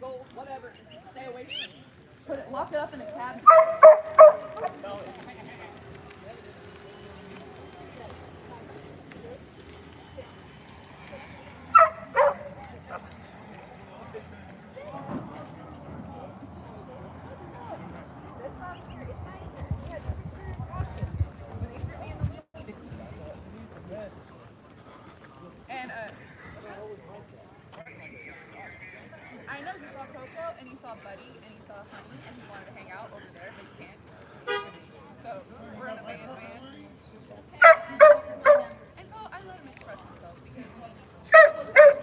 gold, whatever. Stay away from me. Lock it up in a cabinet. And I know he saw Coco and he saw Buddy and he saw Honey and he wanted to hang out over there, but he can't. So we're in a van. And so I let him express himself because he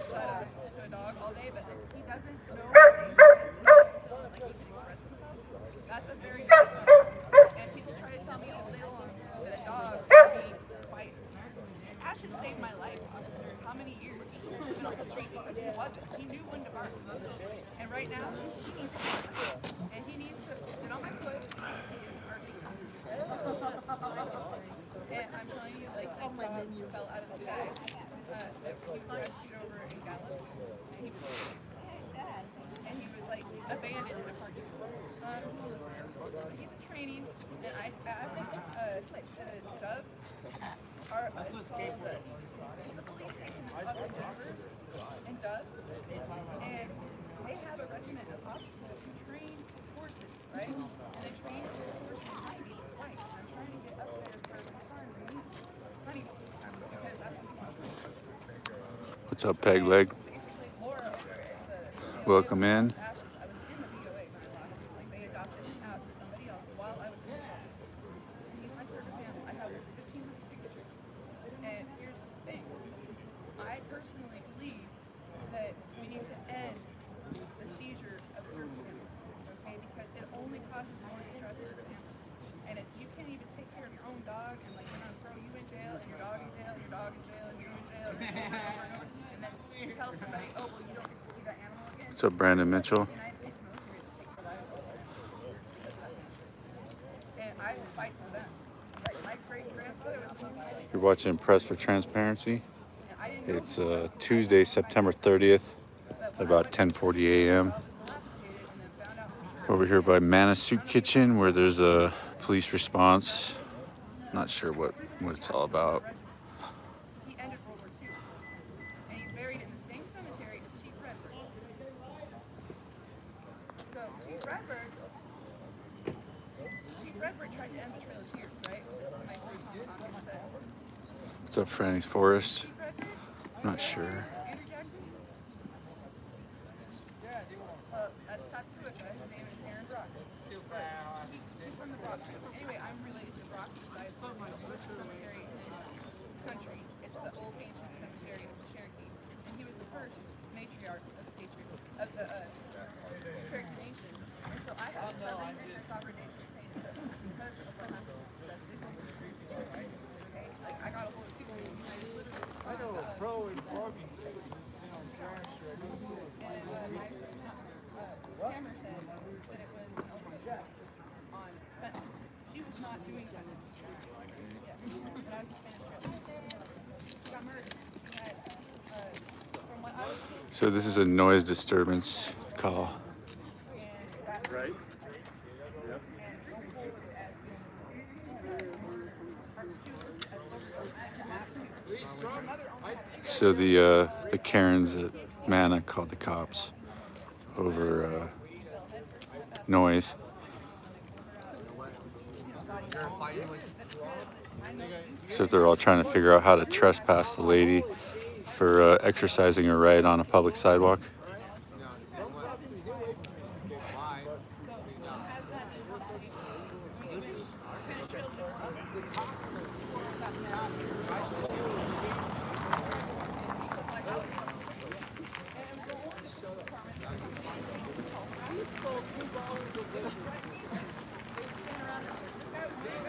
shut up to a dog all day, but he doesn't know like he can express himself. That's a very good sign. And people try to tell me all day long that a dog can be quiet. Ash has saved my life, officer. How many years he's been on the street because he wasn't. He knew when to bark. And right now, he needs to bark. And he needs to sit on my foot because he isn't barking. And I'm telling you, like, this dog fell out of the sky. That he was rescued over in Gallup. And he was like abandoned in a parking lot. He's in training, and I asked Dove, it's the police station up in Denver, and Dove, and they have a regiment of officers who train horses, right? And they train horses behind me, right? And I'm trying to get up there for my son, Honey, because that's what he wants. What's up, Peg Leg? Welcome in. I was in the BOA when I last year. Like, they adopted him out to somebody else while I was in the shelter. He's my service animal. I have 1,500 signatures. And here's the thing. I personally believe that we need to end the seizure of service animals, okay? Because it only causes more distress to the animals. And if you can't even take care of your own dog, and like they're gonna throw you in jail, and your dog in jail, and your dog in jail, and you're in jail, and then you tell somebody, oh well, you don't get to see that animal again. What's up, Brandon Mitchell? You're watching Press for Transparency. It's Tuesday, September 30th, at about 10:40 a.m. Over here by Mana Soup Kitchen, where there's a police response. Not sure what it's all about. He ended World War II, and he's buried in the same cemetery as Chief Redbird. So Chief Redbird tried to end the Trail of Tears, right? That's my first comment said. What's up, Franny's Forest? I'm not sure. That's Tatsuika. His name is Aaron Brock. He's from the Bronx. Anyway, I'm related to Brock besides the oldest cemetery in the country. It's the old ancient cemetery of the Cherokee. And he was the first matriarch of the Cherokee Nation. And so I have a sovereign nation because of what happened. Okay? Like, I got a hold of people who literally I know a pro in Farmington. Cameron said that it was on fentanyl. She was not doing fentanyl. Yeah, but I was a Spanish trip. She got murdered. She had, from what I was told. So this is a noise disturbance call. Right. So the Karens at Mana called the cops over noise. So they're all trying to figure out how to trespass the lady for exercising her right on a public sidewalk.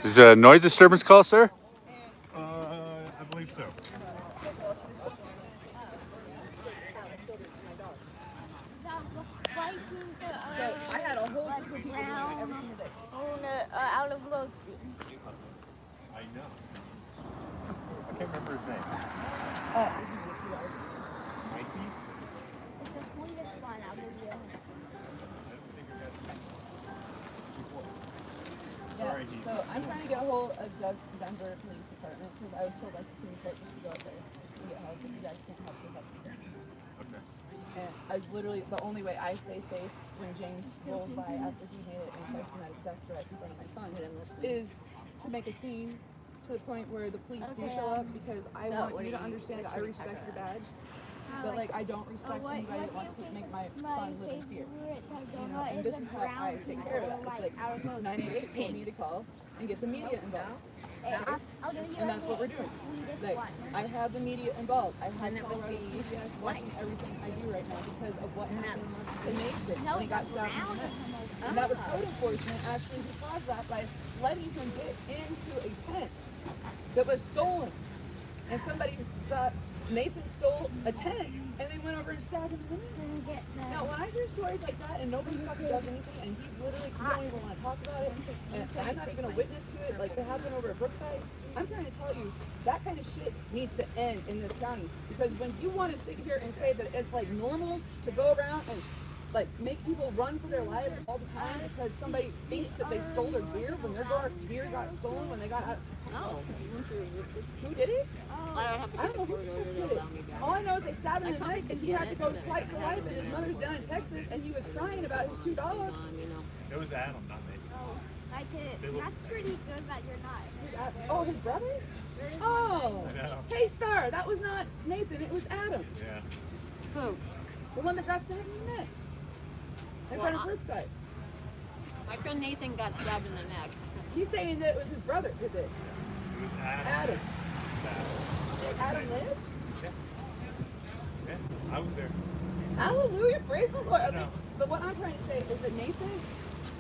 Is a noise disturbance call, sir? I believe so. So I had a whole group of people every single day. Out of roasting. I know. I can't remember his name. Mikey? It's the sweetest one, I'll give you. Sorry, he. So I'm trying to get a hold of Denver Police Department because I was told by Supreme Court just to go up there and get help. If you guys can't help, you'll help me. Okay. And I literally, the only way I stay safe when James rolls by after he made an anti-Semitic death threat in front of my son is to make a scene to the point where the police do show up because I want you to understand that I respect your badge. But like I don't respect anybody that wants to make my son live in fear. You know, and this is how I take care of that. It's like 98 told me to call and get the media involved. And that's what we're doing. Like I have the media involved. I have Colorado PBS watching everything I do right now because of what happened to Nathan when he got stabbed in the neck. And that was code enforcement actually caused that by letting him get into a tent that was stolen. And somebody thought Nathan stole a tent and they went over and stabbed him in the neck. Now when I hear stories like that and nobody fucking does anything and he's literally, you don't even want to talk about it and I'm not even a witness to it, like it happened over at Brookside, I'm trying to tell you that kind of shit needs to end in this county because when you want to sit here and say that it's like normal to go around and like make people run for their lives all the time because somebody thinks that they stole their beer when their beer got stolen when they got out. No. Who did it? I don't know who did it. All I know is they stabbed him in the neck and he had to go fight for life and his mother's down in Texas and he was crying about his $2. It was Adam, not me. I did. That's pretty good that you're not. Oh, his brother? Oh. I know. Hey, Star, that was not Nathan, it was Adam. Yeah. Who? The one that got stabbed in the neck. In front of Brookside. My friend Nathan got stabbed in the neck. He's saying that it was his brother who did it. It was Adam. Did Adam live? Yeah. Yeah. I was there. Hallelujah, praise the Lord. Okay, No. but what I'm trying to say is that Nathan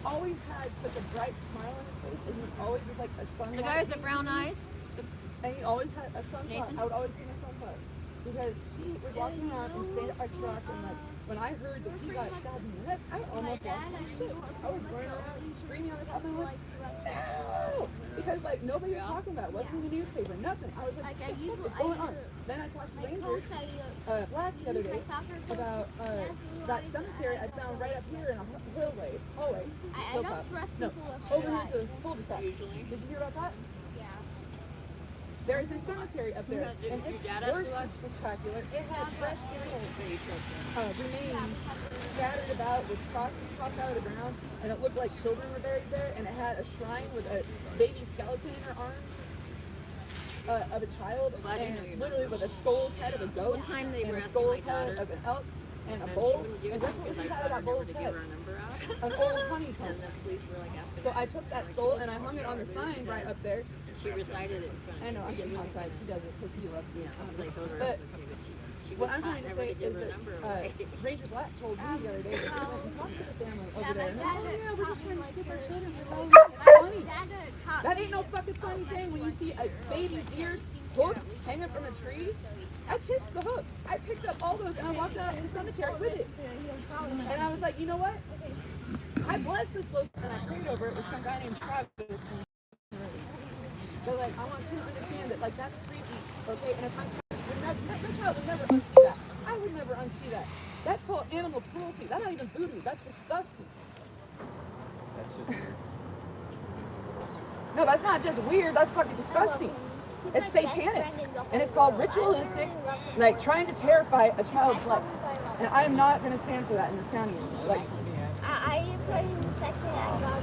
always had such a bright smile on his face, and he always was like a sunflower. The guy with the brown eyes? And he always had a sunflower. Nathan? I would always give him a sunflower because he was walking around and stayed at our truck, and like when I heard that he got stabbed in the neck, I almost lost my shit. I was running around screaming on the top of my lungs. No! Because like nobody was talking about it. Wasn't in the newspaper, nothing. I was like, what the fuck is going on? Then I talked to Ranger Black the other day about that cemetery I found right up here in a hallway, hilltop. No, over here at the cul-de-sac. Usually. Did you hear about that? Yeah. There is a cemetery up there, Did and your it's dad ask worse you than that? spectacular. It had fresh That you remains scattered about with crosses popped out of the ground, and it looked like children were buried there, and it had a shrine with a baby skeleton in her arms of a child, Well, I didn't know and you literally with a skull's head of a goat, One time they and were a asking skull's my head daughter, of an elk, and a and she bull, wouldn't give and it guess to me what was because I inside of thought that I never bull's to give head? her a number out. An old honeycomb. And the police were like asking So her. I took that skull and I hung it on the sign right up there. And she recited it in front of me. I know, I'm She getting wasn't outside. She gonna- does it because he loves me. Yeah, because I told her But it was okay, but she what was I'm taught trying to never say to give is her that number away. Ranger Black told me the other day that he went and talked to the family over there. And they're like, oh yeah, we're just trying to skip our children. It's funny. That ain't no fucking funny thing when you see a baby's ears hook hanging from a tree. I kissed the hook. I picked up all those and I walked out of the cemetery with it. And I was like, you know what? I blessed this little and I prayed over it with some guy named Travis. But like, I want you to understand that like that's creepy, okay? And if I'm my child would never unsee that. I would never unsee that. That's called animal cruelty. That's not even voodoo. That's disgusting. That's just weird. No, that's not just weird. That's fucking disgusting. It's satanic. And it's called ritualistic, like trying to terrify a child's life. And I am not going to stand for that in this county anymore. Like, I played in the second and got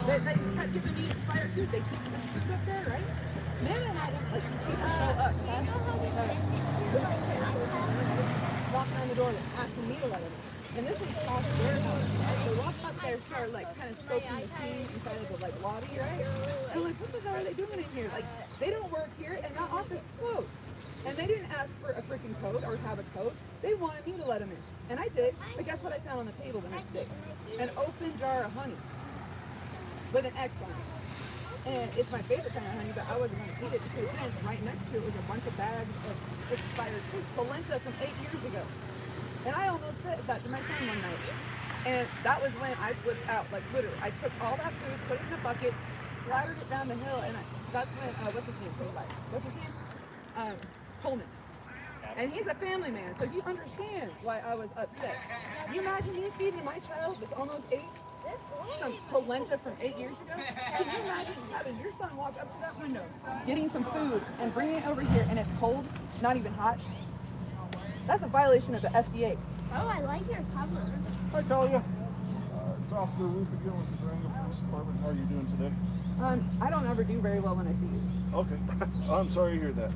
they kept giving me expired food. They take this food up there, right? Nana had them, like, these people show up. Walking on the door, asking me to let them in. And this is off their house. They walked up there, started like kind of scoping the scene inside of the like lobby, right? And I'm like, what the hell are they doing in here? Like, they don't work here, and that office is closed. And they didn't ask for a freaking code or have a code. They wanted me to let them in, and I did. But guess what I found on the table the next day? An open jar of honey with an X on it. And it's my favorite kind of honey, but I wasn't going to eat it because then right next to it was a bunch of bags of expired food, polenta from 8 years ago. And I almost said that to my son one night. And that was when I flipped out, like literally. I took all that food, put it in a bucket, splattered it down the hill, and that's when, what's his name? What's his name? Coleman. And he's a family man, so he understands why I was upset. Can you imagine me feeding my child that's almost 8 some polenta from 8 years ago. Can you imagine having your son walk up to that window, getting some food, and bringing it over here, and it's cold, not even hot? That's a violation of the FDA. Oh, I like your cover. Hi, Talia. It's Officer Luke again with the Durango Police Department. How are you doing today? I don't ever do very well when I see you. Okay. I'm sorry to hear that.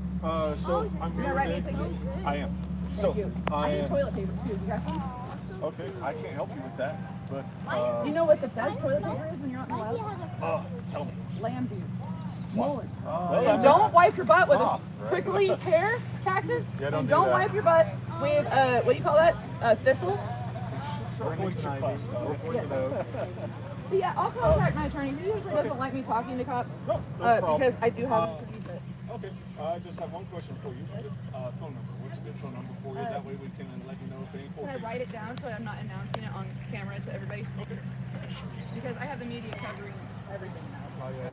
So I'm You're here gonna write me a today. ticket? I am. Thank So you. I need toilet paper too. You got some? okay, I can't help you with that, but You know what the best toilet paper is when you're out in the wild? tell me. Lamb juice. Mullen. Well, And don't wipe your butt with a soft, right? prickly pear cactus. Yeah, don't and do don't that. wipe your butt with what do you call that? Thistle. Or poison ivy. Or poison oak. But yeah, I'll contact my attorney. He usually doesn't like me talking to cops No, no problem. because I do have an attorney. But Okay, I just have one question for you. Phone number. What's a good phone number for you? That way we can let you know if any court can I cases- write it down so I'm not announcing it on camera to everybody? Because I have the media covering everything now. I think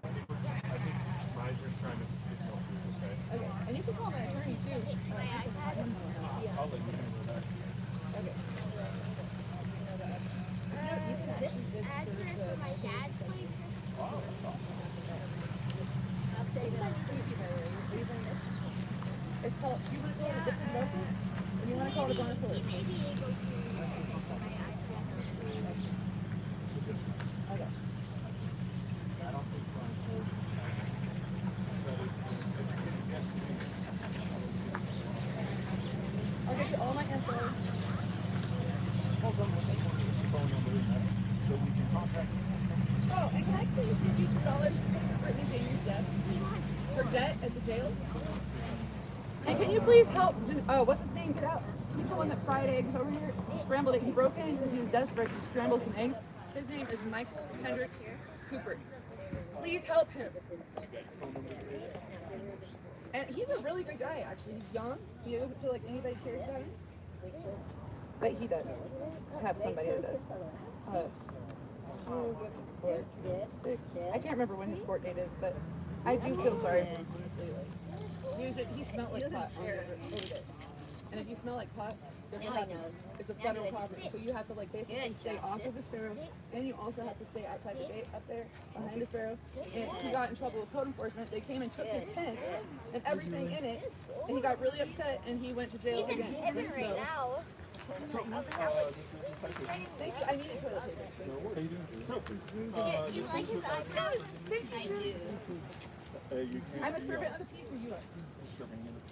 Miser's trying to get help you, okay? Okay, and you can call my attorney too. I'll let you handle that. Okay. Address for my dad's place. Wow, that's awesome. I'll say that. It's called, you want to call it a different focus? Or you want to call it a bonus alert? He may be able to my address. Okay. I don't think Brian told you. So if you can guess me. I'll give you all my info. Hold on, we'll take one of your phone number and that's so we can contact you. Oh, and can I please give you $2 for Brittany Jamie's death? Her debt at the jail? And can you please help, what's his name, get out? He's the one that fried eggs over here, scrambled it. He broke in because he was desperate to scramble some eggs. His name is Michael Hendricks Cooper. Please help him. And he's a really good guy, actually. He's young. He doesn't feel like anybody cares about him. But he does have somebody that does. 2, 4, 6. I can't remember when his court date is, but I do feel sorry for him, honestly. He smelled like pot on over there. And if you smell like pot, guess what happens? It's a federal property. So you have to like basically stay off of the sparrow, and you also have to stay outside the gate up there behind the sparrow. And he got in trouble with code enforcement. They came and took his tent and everything in it, and he got really upset and he went to jail He's in again. heaven right now. So, this is a citation. Thank you. I needed toilet paper. How you doing? So, Do you like his eyebrows? I do. you can't. I'm a servant of the peace where you are.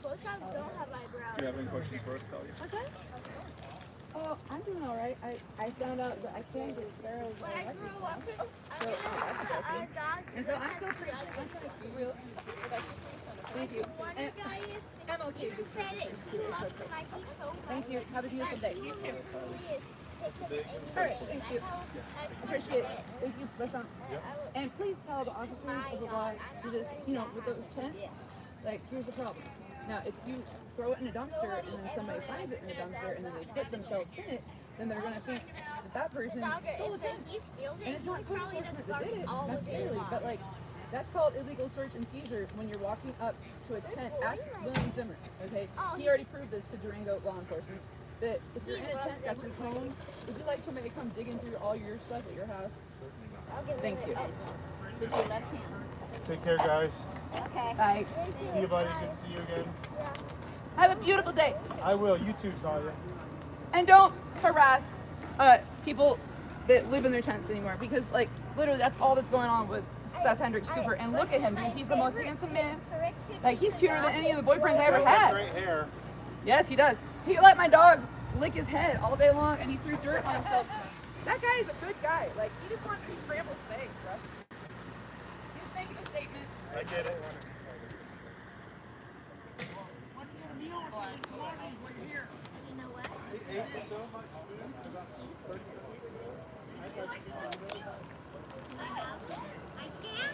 Most of them don't have eyebrows. Do you have any questions for us, Talia? What's that? Oh, I'm doing all right. I found out that I can get sparrows. When I grew up, So, our dogs. and so I'm so pretty. I'm trying to be real. Thank you. And Guy is I'm okay with said it. He this. loves Mikey so much. Thank you. Have a beautiful day. You too. Please take him All right. Thank you. Appreciate it. Thank you, restaurant. And please tell the officers of the law to just, with those tents, like, here's the problem. Now, if you throw it in a dumpster and then somebody finds it in a dumpster and then they put themselves in it, then they're going to think that person stole a tent. And it's not code enforcement that did it necessarily, but like, that's called illegal search and seizure when you're walking up to a tent. Ask William Zimmer, okay? He already proved this to Durango law enforcement, that if you're in a tent, that's your home. Would you like somebody to come digging through all your stuff at your house? Thank you. With your left hand. Take care, guys. Okay. Bye. See you, buddy. Good to see you again. Have a beautiful day. I will. You too, Talia. And don't harass people that live in their tents anymore, because like literally that's all that's going on with Seth Hendricks Cooper. And look at him, dude. He's the most handsome man. Like, he's cuter than any of the boyfriends I ever had. Great hair. Yes, he does. He let my dog lick his head all day long, and he threw dirt on himself. That guy is a good guy. Like, he just wants to scramble his eggs, bro. He's making a statement. I get it. You know what? He ate so much food. I can.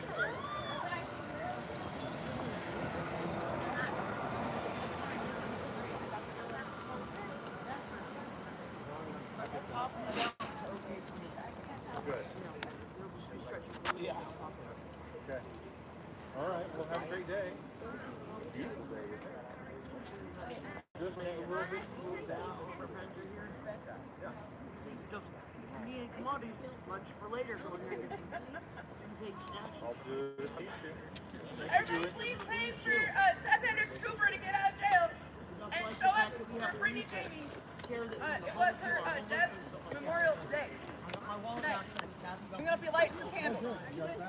Good. Yeah. Okay. All right. Well, have a great day. Beautiful day. Just a little bit down. Yeah. need a commodity lunch for later. Go here and get some big snacks. I'll do it if I need to. Everybody please pay for Seth Hendricks Cooper to get out of jail and show up for Brittany Jamie. It was her death memorial today. Tonight. I'm gonna be lighting some candles. I'm gonna go to the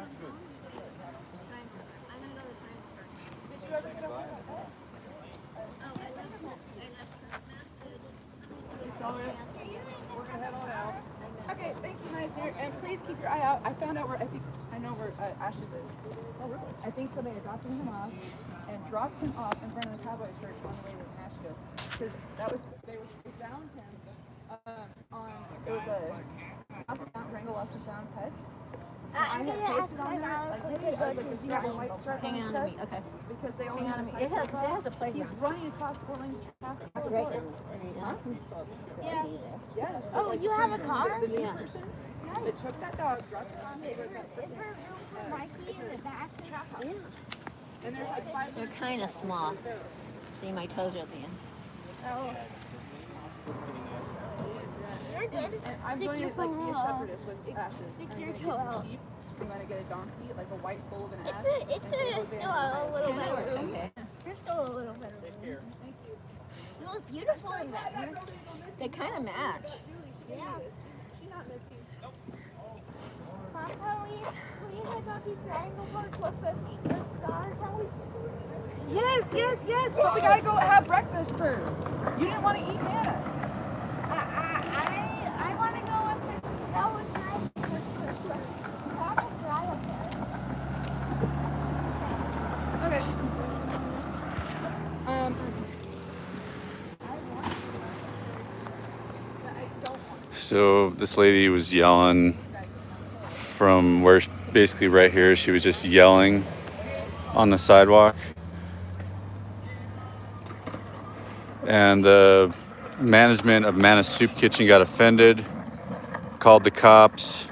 transfer. Did you ever get up? Oh, I left We're gonna head on out. Okay, thank you, nice dear. And please keep your eye out. I found out where I know where Ashes is. Oh, really? I think somebody adopted him off and dropped him off in front of the Cowboy Church on the way to Nashville. Because they found him it was a Durango lost and found pets. I'm gonna ask my mom if we could go to Does he have a white stripe Hang on to me. Okay. Because they only Hang on have to me. It has a He's playground. running across 4 lanes of traffic. Right. Huh? Yeah. Yes. Oh, you have a car? Yeah. They took that dog, dropped it on the Is there room for Mikey in the back? and there's like 5. They're kind of small. See, my toes are at the end. Oh. You're good. And I'm Stick going your to like be a toe out. shepherdess with Ashes. Stick I'm your gonna toe get some out. sheep. I'm gonna get a donkey, like a white bull with an ass. It's still a little Yeah, bit it's room. okay. There's still a little bit of room. Thank you. You look beautiful in that. They kind of match. Yeah. She's not missing. Papa, we had got these Durango parts with the stars and we Yes. But we gotta go have breakfast first. You didn't want to eat Hannah. I want to go up there. That was nice. Papa, drive up there. Okay. So this lady was yelling from where, basically right here, she was just yelling on the sidewalk. And the management of Mana's Soup Kitchen got offended, called the cops.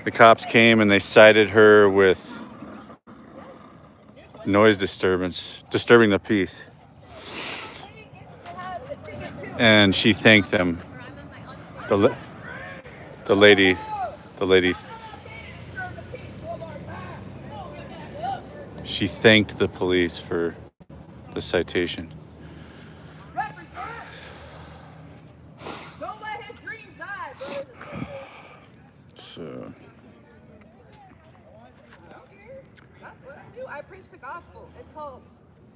The cops came and they cited her with noise disturbance, disturbing the peace. And she thanked them. The lady, she thanked the police for the citation. Don't let his dreams die, brothers and sisters. So That's what I do. I preach the gospel. It's called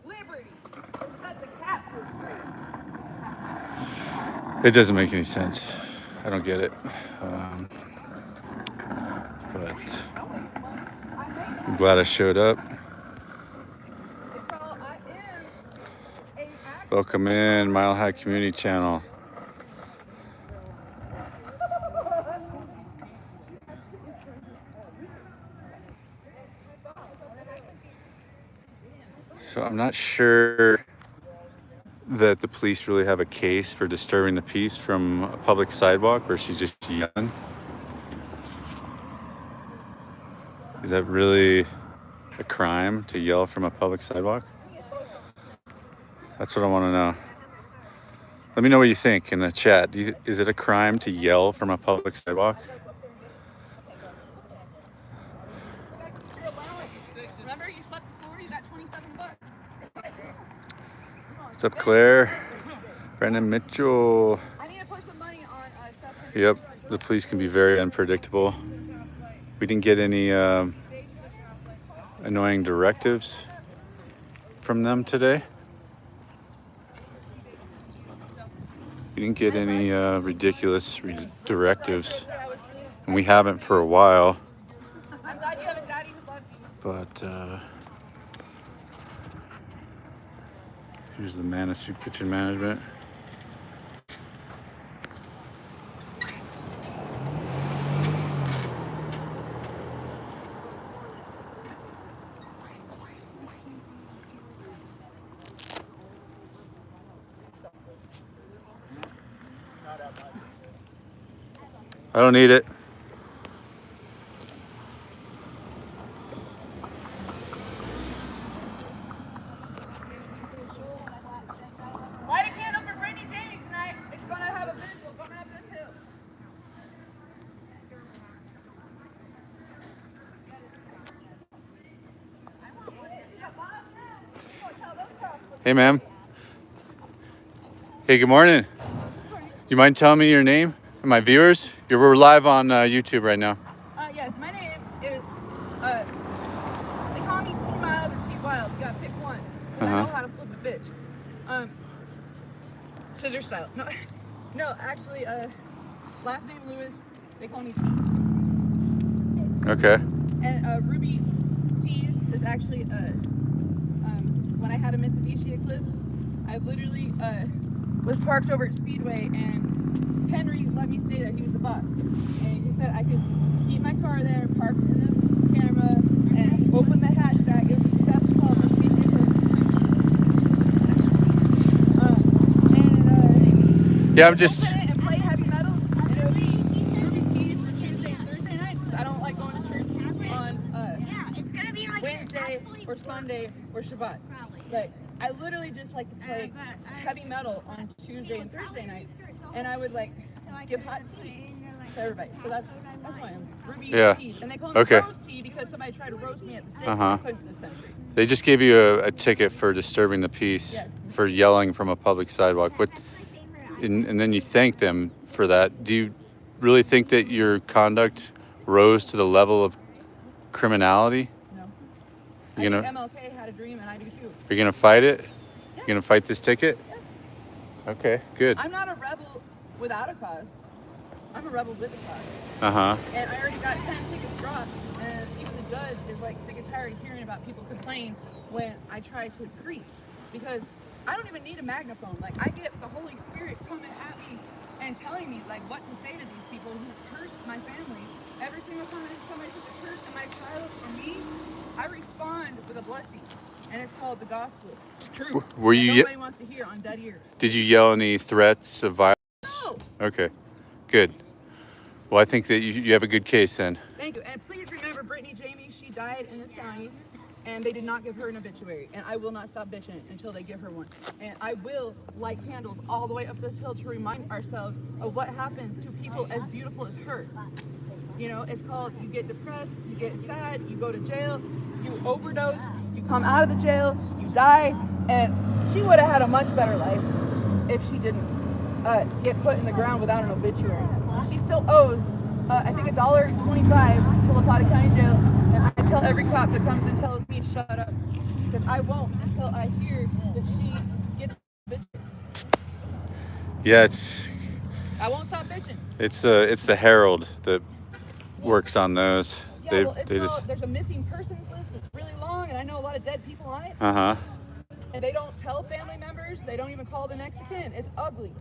liberty. To set the captives free. it doesn't make any sense. I don't get it. But I'm glad I showed up. It's called I am a actor. Welcome in Mile High Community Channel. So I'm not sure that the police really have a case for disturbing the peace from a public sidewalk where she's just yelling. Is that really a crime to yell from a public sidewalk? That's what I want to know. Let me know what you think in the chat. Is it a crime to yell from a public sidewalk? Remember, you slept before, you got $27. What's up, Claire? Brandon Mitchell. I need to put some money on Seth. Yep, the police can be very unpredictable. We didn't get any annoying directives from them today. We didn't get any ridiculous directives, and we haven't for a while. I'm glad you have a daddy who loves you. But here's the Mana Soup Kitchen management. I don't need it. Light a candle for Brittany Jamie tonight. It's gonna have a visual going up this hill. Hey, ma'am. Hey, good morning. You mind telling me your name and my viewers? We're live on YouTube right now. Yes, my name is, they call me T Mild or T Wild. You gotta pick one. 'Cause I know how to flip a bitch. Scissor style. No, no, actually, last name Lewis. They call me T. Okay. And Ruby Tees is actually, when I had a Mitsubishi Eclipse, I literally was parked over at Speedway, and Henry let me stay there. He was the boss, and he said I could keep my car there, park in the camera, and open the hatchback. It was a stuff called Mitsubishi Eclipse. Yeah, I'm just. Open it and play heavy metal, and it would be Ruby Tees for Tuesday and Thursday nights, because I don't like going to church on Wednesday or Sunday or Shabbat. Like, I literally just like to play heavy metal on Tuesday and Thursday nights, and I would like give hot tea to everybody. So that's why I'm Ruby Tees, and they call me Rose Tea because somebody tried to roast me at the stake. I couldn't this century. They just gave you a ticket for disturbing the peace, for yelling from a public sidewalk. And then you thank them for that. Do you really think that your conduct rose to the level of criminality? No. You know, MLK had a dream, and I do too. are you gonna fight it? You gonna fight this ticket? Okay, good. I'm not a rebel without a cause. I'm a rebel with a cause. Uh-huh. And I already got 10 tickets dropped, and even the judge is like sick and tired of hearing about people complain when I try to preach, because I don't even need a magnaphone. Like, I get the Holy Spirit coming at me and telling me like what to say to these people who cursed my family. Every single time somebody says a curse to my child or me, I respond with a blessing, and it's called the gospel. Truth. Were you? Nobody wants to hear on dead ears. Did you yell any threats of violence? No. Okay, good. Well, I think that you have a good case then. Thank you. And please remember Brittany Jamie, she died in this county, and they did not give her an obituary. And I will not stop bitching until they give her one. And I will light candles all the way up this hill to remind ourselves of what happens to people as beautiful as her. You know, it's called, you get depressed, you get sad, you go to jail, you overdose, you come out of the jail, you die, and she would have had a much better life if she didn't get put in the ground without an obituary. She still owes, I think, $1.25 to La Plata County Jail, and I tell every cop that comes and tells me shut up, because I won't until I hear that she gets bitching. Yeah, I won't stop bitching. it's the Herald that works on those. Yeah, well, there's a missing persons list that's really long, and I know a lot of dead people on it. Uh-huh. And they don't tell family members. They don't even call the next of kin. It's ugly.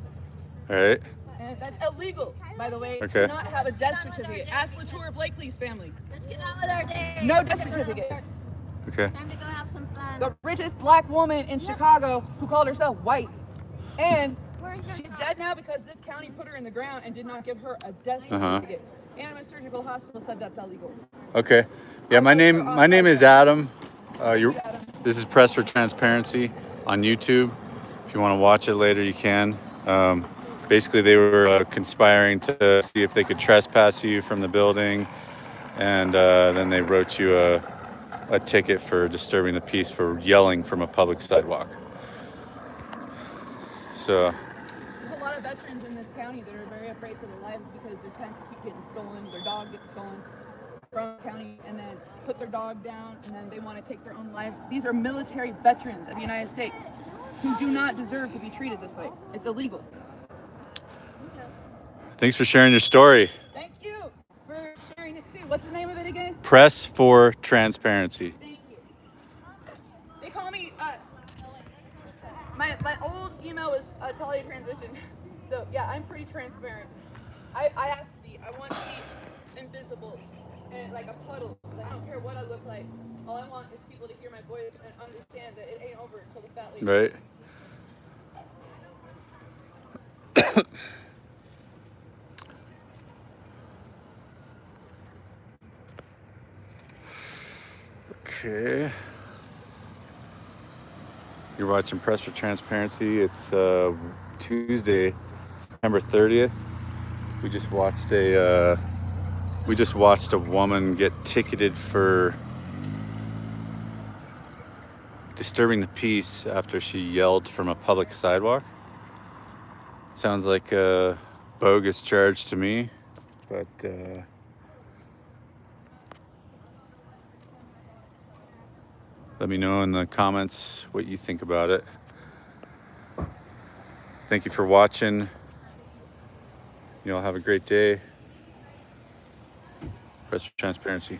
All right. And that's illegal, by the way, Okay. to not have a death certificate. Ask Latour Blakely's family. Let's get on with our day. No death certificate. Okay. Time to go have some fun. The richest black woman in Chicago who called herself white. And she's dead now because this county put her in the ground and did not give her a death certificate. Animas Surgical Hospital said that's illegal. Okay. Yeah, my name is Adam. This is Press for Transparency on YouTube. If you want to watch it later, you can. Basically, they were conspiring to see if they could trespass you from the building, and then they wrote you a ticket for disturbing the peace for yelling from a public sidewalk. So. There's a lot of veterans in this county that are very afraid for their lives because their pets keep getting stolen, their dog gets stolen from the county, and then put their dog down, and then they want to take their own lives. These are military veterans of the United States who do not deserve to be treated this way. It's illegal. Thanks for sharing your story. Thank you for sharing it too. What's the name of it again? Press for Transparency. Thank you. They call me, my old email was Talia Transition. So yeah, I'm pretty transparent. I asked to be. I want to be invisible and like a puddle. Like, I don't care what I look like. All I want is people to hear my voice and understand that it ain't over until the fat lady. Right. Okay. You're watching Press for Transparency. It's Tuesday, September 30th. We just watched a woman get ticketed for disturbing the peace after she yelled from a public sidewalk. Sounds like a bogus charge to me, but let me know in the comments what you think about it. Thank you for watching. You all have a great day. Press for transparency.